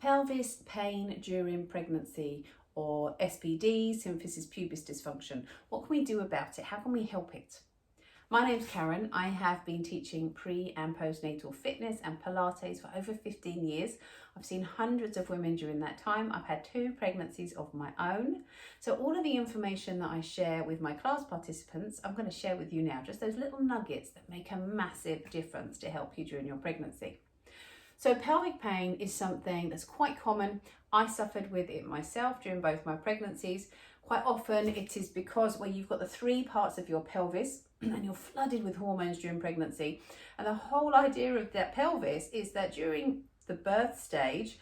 pelvis pain during pregnancy, or SPD, symphisis pubis dysfunction. What can we do about it? How can we help it? My name's Karen. I have been teaching pre and postnatal fitness and Pilates for over 15 years. I've seen hundreds of women during that time. I've had 2 pregnancies of my own. So all of the information that I share with my class participants, I'm going to share with you now, just those little nuggets that make a massive difference to help you during your pregnancy. So pelvic pain is something that's quite common. I suffered with it myself during both my pregnancies. Quite often it is because where you've got the 3 parts of your pelvis and you're flooded with hormones during pregnancy. And the whole idea of that pelvis is that during the birth stage,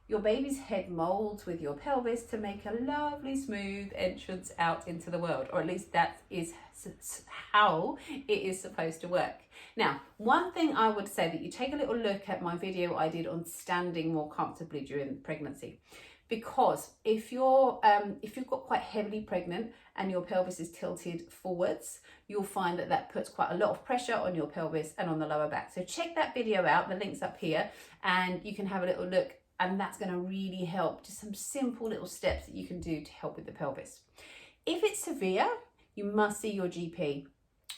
your baby's head molds with your pelvis to make a lovely smooth entrance out into the world, or at least that is how it is supposed to work. Now, one thing I would say, that you take a little look at my video I did on standing more comfortably during pregnancy, because if you've got quite heavily pregnant and your pelvis is tilted forwards, you'll find that that puts quite a lot of pressure on your pelvis and on the lower back. So check that video out, the link's up here, and you can have a little look, and that's going to really help. Just some simple little steps that you can do to help with the pelvis. If it's severe, you must see your GP.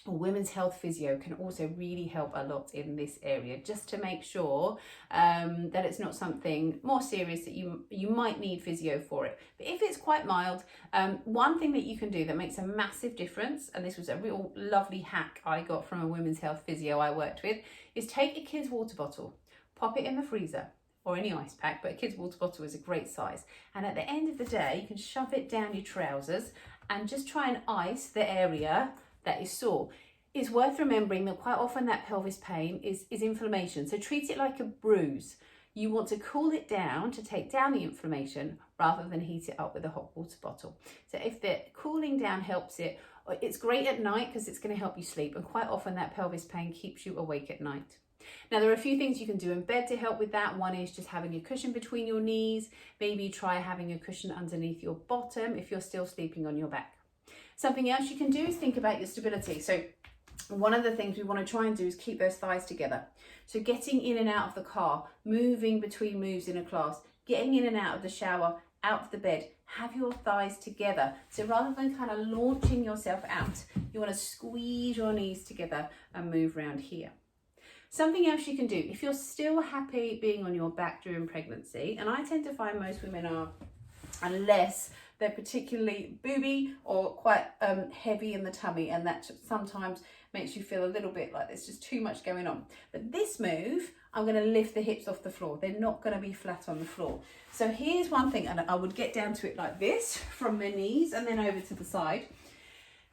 A women's health physio can also really help a lot in this area, just to make sure that it's not something more serious that you might need physio for it. But if it's quite mild, one thing that you can do that makes a massive difference, and this was a real lovely hack I got from a women's health physio I worked with, is take a kid's water bottle, pop it in the freezer or any ice pack, but a kid's water bottle is a great size. And at the end of the day, you can shove it down your trousers and just try and ice the area that is sore. It's worth remembering that quite often that pelvis pain is inflammation. So treat it like a bruise. You want to cool it down to take down the inflammation rather than heat it up with a hot water bottle. So if the cooling down helps it, it's great at night because it's going to help you sleep. And quite often that pelvis pain keeps you awake at night. Now, there are a few things you can do in bed to help with that. One is just having a cushion between your knees. Maybe try having a cushion underneath your bottom if you're still sleeping on your back. Something else you can do is think about your stability. So one of the things we want to try and do is keep those thighs together. So getting in and out of the car, moving between moves in a class, getting in and out of the shower, out of the bed, have your thighs together. So rather than kind of launching yourself out, you want to squeeze your knees together and move around here. Something else you can do, if you're still happy being on your back during pregnancy, and I tend to find most women are, unless they're particularly booby or quite heavy in the tummy, and that sometimes makes you feel a little bit like there's just too much going on. But this move, I'm going to lift the hips off the floor. They're not going to be flat on the floor. So here's one thing, and I would get down to it like this, from the knees and then over to the side.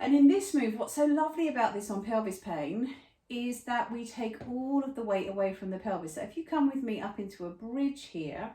And in this move, what's so lovely about this on pelvis pain is that we take all of the weight away from the pelvis. So if you come with me up into a bridge here,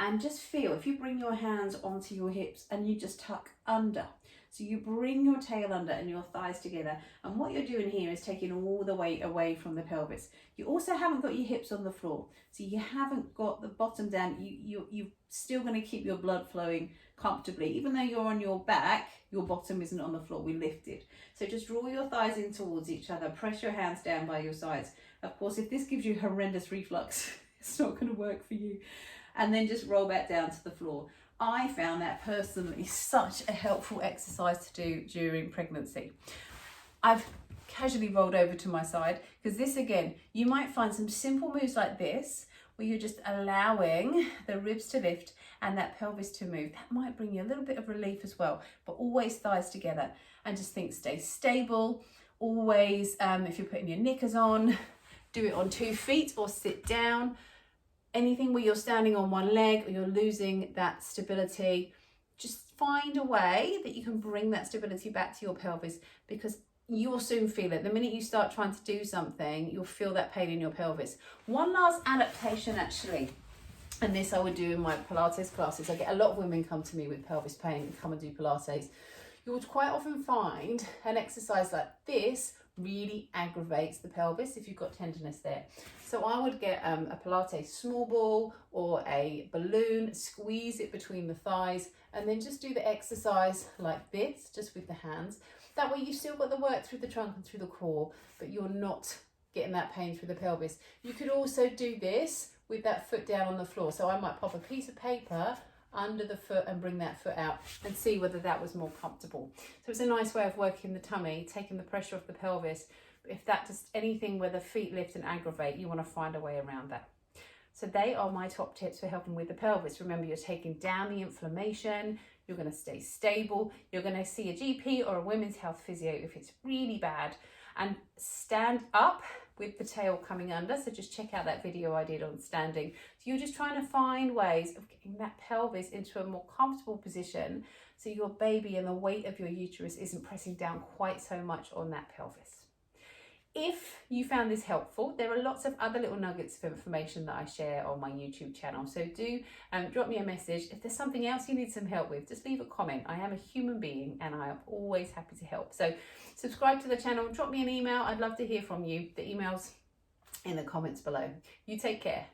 and just feel, if you bring your hands onto your hips and you just tuck under. So you bring your tail under and your thighs together. And what you're doing here is taking all the weight away from the pelvis. You also haven't got your hips on the floor. So you haven't got the bottom down. You're still going to keep your blood flowing comfortably. Even though you're on your back, your bottom isn't on the floor. We lifted. So just draw your thighs in towards each other. Press your hands down by your sides. Of course, if this gives you horrendous reflux, it's not going to work for you. And then just roll back down to the floor. I found that personally such a helpful exercise to do during pregnancy. I've casually rolled over to my side, because this again, you might find some simple moves like this where you're just allowing the ribs to lift and that pelvis to move. That might bring you a little bit of relief as well, but always thighs together. And just think, stay stable. Always, if you're putting your knickers on, do it on 2 feet or sit down. Anything where you're standing on one leg or you're losing that stability, just find a way that you can bring that stability back to your pelvis, because you'll soon feel it. The minute you start trying to do something, you'll feel that pain in your pelvis. One last adaptation actually, and this I would do in my Pilates classes. I get a lot of women come to me with pelvis pain and come and do Pilates. You would quite often find an exercise like this really aggravates the pelvis if you've got tenderness there. So I would get a Pilates small ball or a balloon, squeeze it between the thighs, and then just do the exercise like this, just with the hands. That way you've still got the work through the trunk and through the core, but you're not getting that pain through the pelvis. You could also do this with that foot down on the floor. So I might pop a piece of paper under the foot and bring that foot out and see whether that was more comfortable. So it's a nice way of working the tummy, taking the pressure off the pelvis. If that does anything where the feet lift and aggravate, you want to find a way around that. So they are my top tips for helping with the pelvis. Remember, you're taking down the inflammation, you're going to stay stable, you're going to see a GP or a women's health physio if it's really bad, and stand up with the tail coming under. So just check out that video I did on standing. So you're just trying to find ways of getting that pelvis into a more comfortable position so your baby and the weight of your uterus isn't pressing down quite so much on that pelvis. If you found this helpful, there are lots of other little nuggets of information that I share on my YouTube channel. So do drop me a message. If there's something else you need some help with, just leave a comment. I am a human being and I am always happy to help. So subscribe to the channel, drop me an email. I'd love to hear from you. The email's in the comments below. You take care.